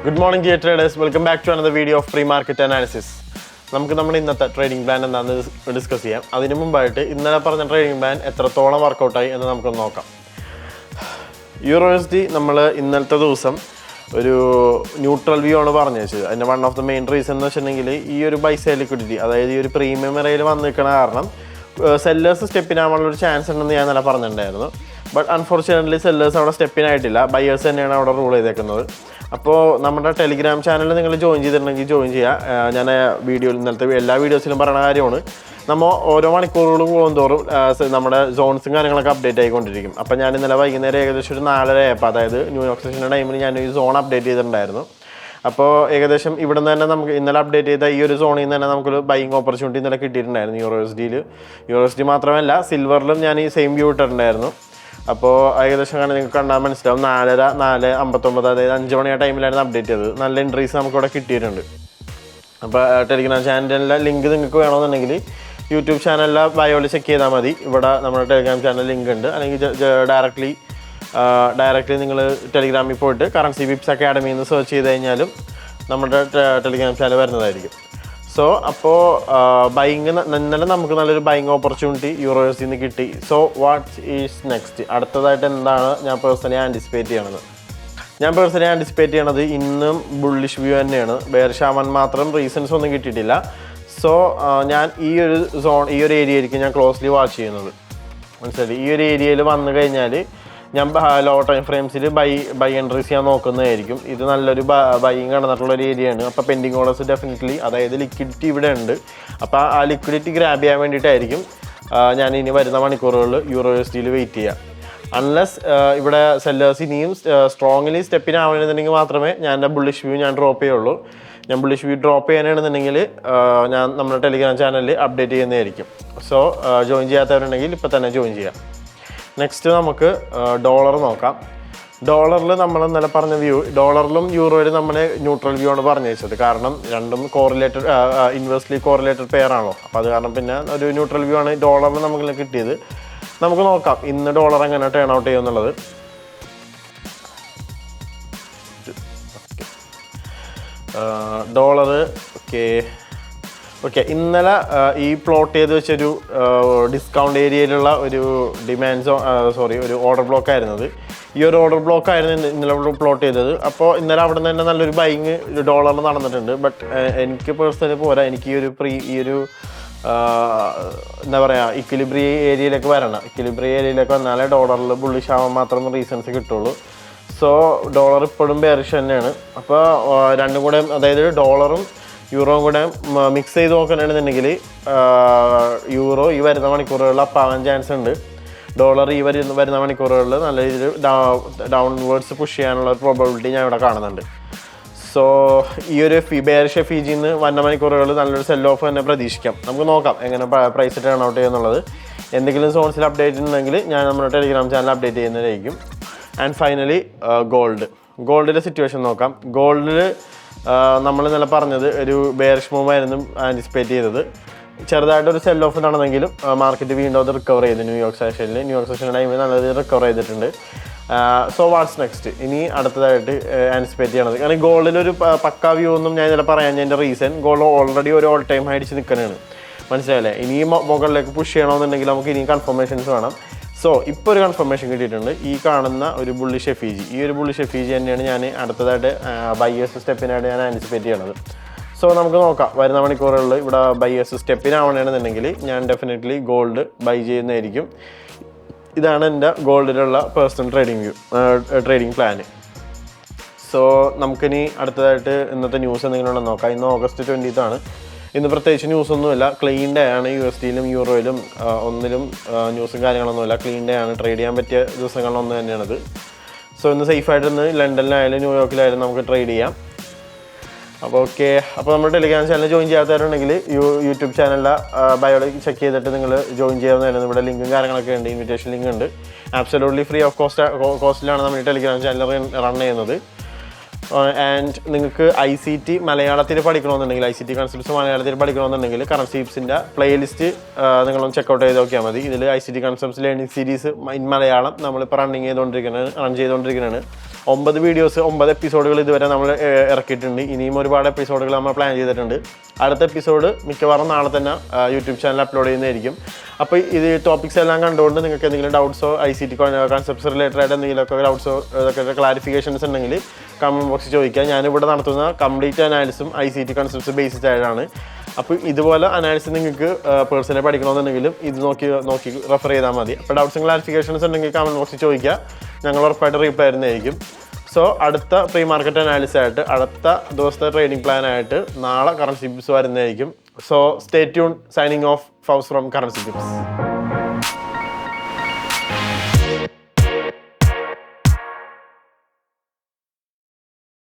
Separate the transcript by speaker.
Speaker 1: Good morning, dear traders. Welcome back to another video of pre-market analysis. നമുക്ക് നമ്മുടെ ഇന്നത്തെ trading plan എന്താണെന്ന് discuss ചെയ്യാം. അതിനു മുമ്പായിട്ട് ഇന്നലെ പറഞ്ഞ ട്രേഡിംഗ് പ്ലാൻ എത്രത്തോളം വർക്കൗട്ടായി എന്ന് നമുക്കൊന്ന് നോക്കാം. USD നമ്മൾ ഇന്നലത്തെ ദിവസം ഒരു ന്യൂട്രൽ വ്യൂ ആണ് പറഞ്ഞു വെച്ചത്. അതിൻ്റെ one of the main reason എന്ന് വെച്ചിട്ടുണ്ടെങ്കിൽ ഈ ഒരു ബൈ സൈഡ് ലിക്വിഡിറ്റി, അതായത് ഈ ഒരു പ്രീമിയം ഇറയിൽ വന്ന് നിൽക്കണ കാരണം സെല്ലേഴ്സ് സ്റ്റെപ്പിനാവാനുള്ളൊരു ചാൻസ് ഉണ്ടെന്ന് ഞാൻ ഇന്നലെ പറഞ്ഞിട്ടുണ്ടായിരുന്നു. ബട്ട് അൺഫോർച്യുനേറ്റ്ലി സെല്ലേഴ്സ് അവിടെ സ്റ്റെപ്പിനായിട്ടില്ല, ബയേഴ്സ് തന്നെയാണ് അവിടെ റൂൾ ചെയ്തേക്കുന്നത്. അപ്പോൾ നമ്മുടെ ടെലിഗ്രാം ചാനലിൽ നിങ്ങൾ ജോയിൻ ചെയ്തിട്ടുണ്ടെങ്കിൽ ജോയിൻ ചെയ്യുക. ഞാൻ വീഡിയോയിൽ ഇന്നലത്തെ എല്ലാ വീഡിയോസിലും പറയുന്ന കാര്യമാണ്, നമ്മൾ ഓരോ മണിക്കൂറുകളും പോകുന്തോറും നമ്മുടെ സോൺസും കാര്യങ്ങളൊക്കെ അപ്ഡേറ്റ് ആയിക്കൊണ്ടിരിക്കും. അപ്പോൾ ഞാൻ ഇന്നലെ വൈകുന്നേരം ഏകദേശം ഒരു 4:30 ആയപ്പോൾ, അതായത് ന്യൂയോർക്ക് സെഷൻ്റെ ടൈമിൽ ഞാൻ ഈ സോൺ അപ്ഡേറ്റ് ചെയ്തിട്ടുണ്ടായിരുന്നു. അപ്പോൾ ഏകദേശം ഇവിടെ നിന്ന് തന്നെ നമുക്ക് ഇന്നലെ അപ്ഡേറ്റ് ചെയ്ത ഈ ഒരു സോണിൽ നിന്ന് തന്നെ നമുക്കൊരു ബൈയിങ് ഓപ്പർച്യൂണിറ്റി ഇന്നലെ കിട്ടിയിട്ടുണ്ടായിരുന്നു. USD മാത്രമല്ല സിൽവറിലും ഞാൻ ഈ സെയിം വ്യൂ ഇട്ടിട്ടുണ്ടായിരുന്നു. അപ്പോൾ ഏകദേശം നിങ്ങൾക്ക് കണ്ടാൽ മനസ്സിലാവും 4:59, അതായത് 5 മണി ആ ടൈമിലായിരുന്നു അപ്ഡേറ്റ് ചെയ്തത്. നല്ല എൻട്രീസ് നമുക്കിവിടെ കിട്ടിയിട്ടുണ്ട്. അപ്പോൾ ടെലിഗ്രാം ചാനലിലെ ലിങ്ക് നിങ്ങൾക്ക് വേണമെന്നുണ്ടെങ്കിൽ യൂട്യൂബ് ചാനലിലെ ബയോയിൽ ചെക്ക് ചെയ്താൽ മതി. ഇവിടെ നമ്മുടെ ടെലിഗ്രാം ചാനൽ ലിങ്ക് ഉണ്ട്. അല്ലെങ്കിൽ ഡയറക്റ്റ്ലി നിങ്ങൾ ടെലിഗ്രാമിൽ പോയിട്ട് കറൻസി വിപ്സ് അക്കാഡമി എന്ന് സെർച്ച് ചെയ്ത് കഴിഞ്ഞാലും നമ്മുടെ ടെലിഗ്രാം ചാനൽ വരുന്നതായിരിക്കും. സോ അപ്പോൾ ബൈയിങ് ഇന്നലെ നമുക്ക് നല്ലൊരു ബൈയിങ് ഓപ്പർച്യൂണിറ്റി USD നിന്ന് കിട്ടി. So what is next? അടുത്തതായിട്ട് എന്താണ് ഞാൻ പേഴ്സണലി ആൻറ്റിസിപ്പേറ്റ് ചെയ്യണത്? ഇന്നും ബുള്ളിഷ് വ്യൂ തന്നെയാണ്. ബെയറിഷ് ആവാൻ മാത്രം റീസൺസ് ഒന്നും കിട്ടിയിട്ടില്ല. സോ ഞാൻ ഈ ഒരു ഏരിയയിലേക്ക് ഞാൻ ക്ലോസ്ലി വാച്ച് ചെയ്യുന്നത്. മനസ്സിലായി? ഈ ഒരു ഏരിയയിൽ വന്നു കഴിഞ്ഞാൽ ഞാൻ ലോ ടൈം ഫ്രെയിംസിൽ ബൈ എൻട്രീസ് ചെയ്യാൻ നോക്കുന്നതായിരിക്കും. ഇത് നല്ലൊരു ബൈയിങ് നടന്നിട്ടുള്ളൊരു ഏരിയയാണ്. അപ്പോൾ പെൻഡിങ് ഓർഡേഴ്സ് ഡെഫിനറ്റ്ലി, അതായത് ലിക്വിഡിറ്റി ഇവിടെ ഉണ്ട്. അപ്പോൾ ആ ലിക്വിഡിറ്റി ഗ്രാബ് ചെയ്യാൻ വേണ്ടിയിട്ടായിരിക്കും ഞാൻ ഇനി വരുന്ന മണിക്കൂറുകളിൽ USD വെയിറ്റ് ചെയ്യുക. അൺലെസ് ഇവിടെ സെല്ലേഴ്സ് ഇനിയും സ്ട്രോങ്ലി സ്റ്റെപ്പിനാവണമെന്നുണ്ടെങ്കിൽ മാത്രമേ ഞാൻ എൻ്റെ ബുള്ളിഷ് വ്യൂ ഡ്രോപ്പ് ചെയ്യുള്ളൂ. ഞാൻ ബുള്ളിഷ് വ്യൂ ഡ്രോപ്പ് ചെയ്യാനാണെന്നുണ്ടെങ്കിൽ ഞാൻ നമ്മുടെ ടെലിഗ്രാം ചാനലിൽ അപ്ഡേറ്റ് ചെയ്യുന്നതായിരിക്കും. സോ ജോയിൻ ചെയ്യാത്തവരുണ്ടെങ്കിൽ ഇപ്പോൾ തന്നെ ജോയിൻ ചെയ്യാം. നെക്സ്റ്റ് നമുക്ക് ഡോളർ നോക്കാം. ഡോളറിൽ നമ്മൾ ഇന്നലെ പറഞ്ഞ വ്യൂ, ഡോളറിലും യൂറോയിലും നമ്മൾ ന്യൂട്രൽ വ്യൂ ആണ് പറഞ്ഞു വെച്ചത്. കാരണം രണ്ടും ഇൻവേഴ്സ്ലി കോറിലേറ്റഡ് പെയർ ആണല്ലോ. അപ്പോൾ അത് കാരണം പിന്നെ ഒരു ന്യൂട്രൽ വ്യൂ ആണ് ഡോളറിൽ നമുക്ക് കിട്ടിയത്. നമുക്ക് നോക്കാം ഇന്ന് ഡോളർ എങ്ങനെ ടേൺ ഔട്ട് ചെയ്യുമെന്നുള്ളത്. ഡോളർ ഓക്കെ ഇന്നലെ ഈ പ്ലോട്ട് ചെയ്ത് വെച്ചൊരു ഡിസ്കൗണ്ട് ഏരിയയിലുള്ള ഒരു ഒരു ഓർഡർ ബ്ലോക്ക് ആയിരുന്നത്. ഈ ഒരു ഓർഡർ ബ്ലോക്ക് ആയിരുന്നു ഇന്നലെ പ്ലോട്ട് ചെയ്തത്. അപ്പോൾ ഇന്നലെ അവിടെ നിന്ന് തന്നെ നല്ലൊരു ബൈയിങ് ഡോളറിൽ നടന്നിട്ടുണ്ട്. ബട്ട് എനിക്ക് പേഴ്സണലി പോരാ, എനിക്ക് ഈ ഒരു എന്താ പറയുക, ഇക്വിലിബ്രിയ ഏരിയയിലേക്ക് വരണം. ഇക്വിലിബ്രിയ ഏരിയയിലേക്ക് വന്നാലേ ഡോളറിൽ ബുള്ളിഷ് ആവാൻ മാത്രം റീസൺസ് കിട്ടുള്ളൂ. സോ ഡോളർ ഇപ്പോഴും ബെയറിഷ് തന്നെയാണ്. അപ്പോൾ രണ്ടും കൂടെ, അതായത് ഡോളറും യൂറോയും കൂടെ മിക്സ് ചെയ്ത് നോക്കണമെന്നുണ്ടെങ്കിൽ യൂറോ ഈ വരുന്ന മണിക്കൂറുകളിൽ അപ്പാവാൻ ചാൻസ് ഉണ്ട്. ഡോളർ ഈ വരുന്ന മണിക്കൂറുകളിൽ നല്ല രീതിയിൽ ഡൗൺവേർഡ്സ് പുഷ് ചെയ്യാനുള്ള പ്രോബബിലിറ്റി ഞാൻ ഇവിടെ കാണുന്നുണ്ട്. സോ ഈ ഒരു ബെയറിഷ് FEG നിന്ന് വരുന്ന മണിക്കൂറുകളിൽ നല്ലൊരു സെൽ ഓഫ് തന്നെ പ്രതീക്ഷിക്കാം. നമുക്ക് നോക്കാം എങ്ങനെ പ്രൈസ് ടേൺ ഔട്ട് ചെയ്യുന്നുള്ളത്. എന്തെങ്കിലും സോൺസിൽ അപ്ഡേറ്റ് ഉണ്ടെങ്കിൽ ഞാൻ നമ്മുടെ ടെലിഗ്രാം ചാനൽ അപ്ഡേറ്റ് ചെയ്യുന്നതായിരിക്കും. ആൻഡ് ഫൈനലി ഗോൾഡിൻ്റെ സിറ്റുവേഷൻ നോക്കാം. ഗോൾഡിൽ നമ്മൾ ഇന്നലെ പറഞ്ഞത് ഒരു ബെയറിഷ് മൂവ് ആയിരുന്നു ആൻറ്റിസിപ്പേറ്റ് ചെയ്തത്. ചെറുതായിട്ടൊരു സെൽ ഓഫ് നടന്നെങ്കിലും മാർക്കറ്റ് വീണ്ടും അത് റിക്കവർ ചെയ്തു. ന്യൂയോർക്ക് സെഷൻ്റെ ടൈമിൽ നല്ലത് റിക്കവർ ചെയ്തിട്ടുണ്ട്. So what's next? ഇനി അടുത്തതായിട്ട് ആൻറ്റിസിപ്പേറ്റ് ചെയ്യണത്, കാരണം ഗോൾഡിലൊരു പക്കാ വ്യൂ ഒന്നും ഞാൻ ഇന്നലെ പറയാൻ എൻ്റെ റീസൺ, ഗോൾഡ് ഓൾറെഡി ഒരു ഓൾ ടൈം അടിച്ച് നിൽക്കുന്നതാണ്. മനസ്സിലായില്ലേ? ഇനിയും മുകളിലേക്ക് പുഷ് ചെയ്യണമെന്നുണ്ടെങ്കിൽ നമുക്ക് ഇനിയും കൺഫർമേഷൻസ് വേണം. സോ ഇപ്പോൾ ഒരു കൺഫർമേഷൻ കിട്ടിയിട്ടുണ്ട്. ഈ കാണുന്ന ഒരു ബുള്ളിഷ് FEG, ഈ ഒരു ബുള്ളിഷ് FEG തന്നെയാണ് ഞാൻ അടുത്തതായിട്ട് ബൈയേഴ്സ് സ്റ്റെപ്പിനായിട്ട് ഞാൻ ആൻറ്റിസിപ്പേറ്റ് ചെയ്യണത്. സോ നമുക്ക് നോക്കാം വരുന്ന മണിക്കൂറുകളിൽ ഇവിടെ ബൈയേഴ്സ് സ്റ്റെപ്പിനാവണമെന്നുണ്ടെങ്കിൽ ഞാൻ ഡെഫിനറ്റ്ലി ഗോൾഡ് ബൈ ചെയ്യുന്നതായിരിക്കും. ഇതാണ് എൻ്റെ ഗോൾഡിലുള്ള പേഴ്സണൽ ട്രേഡിംഗ് പ്ലാന്. സോ നമുക്കിനി അടുത്തതായിട്ട് ഇന്നത്തെ ന്യൂസ് എന്തെങ്കിലും ഉണ്ടെന്ന് നോക്കാം. ഇന്ന് August 20 ഇന്ന് പ്രത്യേകിച്ച് ന്യൂസൊന്നുമില്ല. ക്ലീൻ ഡേ ആണ്. USDയിലും യൂറോയിലും ഒന്നിലും ന്യൂസും കാര്യങ്ങളൊന്നുമില്ല. ക്ലീൻ ഡേ ആണ്. ട്രേഡ് ചെയ്യാൻ പറ്റിയ ദിവസങ്ങളിലൊന്ന് തന്നെയാണിത്. സോ ഇന്ന് സേഫായിട്ട് ഇന്ന് ലണ്ടനിലായാലും ന്യൂയോർക്കിലായാലും നമുക്ക് ട്രേഡ് ചെയ്യാം. അപ്പോൾ ഓക്കെ. അപ്പോൾ നമ്മുടെ ടെലിഗ്രാം ചാനൽ ജോയിൻ ചെയ്യാത്തവരുണ്ടെങ്കിൽ യൂട്യൂബ് ചാനലിലെ ബയോയിൽ ചെക്ക് ചെയ്തിട്ട് നിങ്ങൾ ജോയിൻ ചെയ്യാവുന്നതാണ്. ഇവിടെ ലിങ്കും കാര്യങ്ങളൊക്കെ ഉണ്ട്, ഇൻവിറ്റേഷൻ ലിങ്ക് ഉണ്ട്. ആബ്സല്യൂട്ട്ലി ഫ്രീ ഓഫ് കോസ്റ്റിലാണ് നമ്മൾ ഈ ടെലിഗ്രാം ചാനൽ റൺ ചെയ്യുന്നത്. ആൻഡ് നിങ്ങൾക്ക് ICT മലയാളത്തിൽ പഠിക്കണമെന്നുണ്ടെങ്കിൽ ICT കൺസെപ്റ്റ്സ് മലയാളത്തിൽ പഠിക്കണമെന്നുണ്ടെങ്കിൽ കറൻസി ടിപ്സിൻ്റെ പ്ലേലിസ്റ്റ് നിങ്ങളൊന്ന് ചെക്കൗട്ട് ചെയ്ത് നോക്കിയാൽ മതി. ഇതിൽ ICT concepts learning series in Malayalam നമ്മളിപ്പോൾ റൺ ചെയ്തുകൊണ്ടിരിക്കുന്നതാണ്. 9 വീഡിയോസ് 9 എപ്പിസോഡുകൾ ഇതുവരെ നമ്മൾ ഇറക്കിയിട്ടുണ്ട്. ഇനിയും ഒരുപാട് എപ്പിസോഡുകൾ നമ്മൾ പ്ലാൻ ചെയ്തിട്ടുണ്ട്. അടുത്ത എപ്പിസോഡ് മിക്കവാറും നാളെ തന്നെ യൂട്യൂബ് ചാനൽ അപ്ലോഡ് ചെയ്യുന്നതായിരിക്കും. അപ്പോൾ ഇത് ടോപ്പിക്സ് എല്ലാം കണ്ടുകൊണ്ട് നിങ്ങൾക്ക് എന്തെങ്കിലും ഡൗട്ട്സോ ICT കൺസെപ്റ്റ്സ് റിലേറ്റഡ് ആയിട്ട് എന്തെങ്കിലുമൊക്കെ ഡൗട്ട്സോ ഇതൊക്കെ ക്ലാരിഫിക്കേഷൻസ് ഉണ്ടെങ്കിൽ കമൻറ്റ് ബോക്സിൽ ചോദിക്കുക. ഞാനിവിടെ നടത്തുന്ന കംപ്ലീറ്റ് അനാലിസും ICT കൺസെപ്റ്റ്സ് ബേസ്ഡ് ആയിട്ടാണ്. അപ്പോൾ ഇതുപോലെ അനാലിസിസ് നിങ്ങൾക്ക് പേഴ്സണലി പഠിക്കണമെന്നുണ്ടെങ്കിലും ഇത് നോക്കി റെഫർ ചെയ്താൽ മതി. അപ്പോൾ ഡൗട്ട്സും ക്ലാരിഫിക്കേഷൻസ് ഉണ്ടെങ്കിൽ കമൻറ്റ് ബോക്സിൽ ചോദിക്കുക, ഞങ്ങൾ ഉറപ്പായിട്ട് റീപ്ലൈ തരുന്നതായിരിക്കും. സോ അടുത്ത പ്രീ മാർക്കറ്റ് അനാലിസിസ് ആയിട്ട് അടുത്ത ദിവസത്തെ ട്രേഡിംഗ് പ്ലാൻ ആയിട്ട് നാളെ കറൻസി ടിപ്സ് വരുന്നതായിരിക്കും. So stay tune. Signing off ഫൗസ് from currency tips.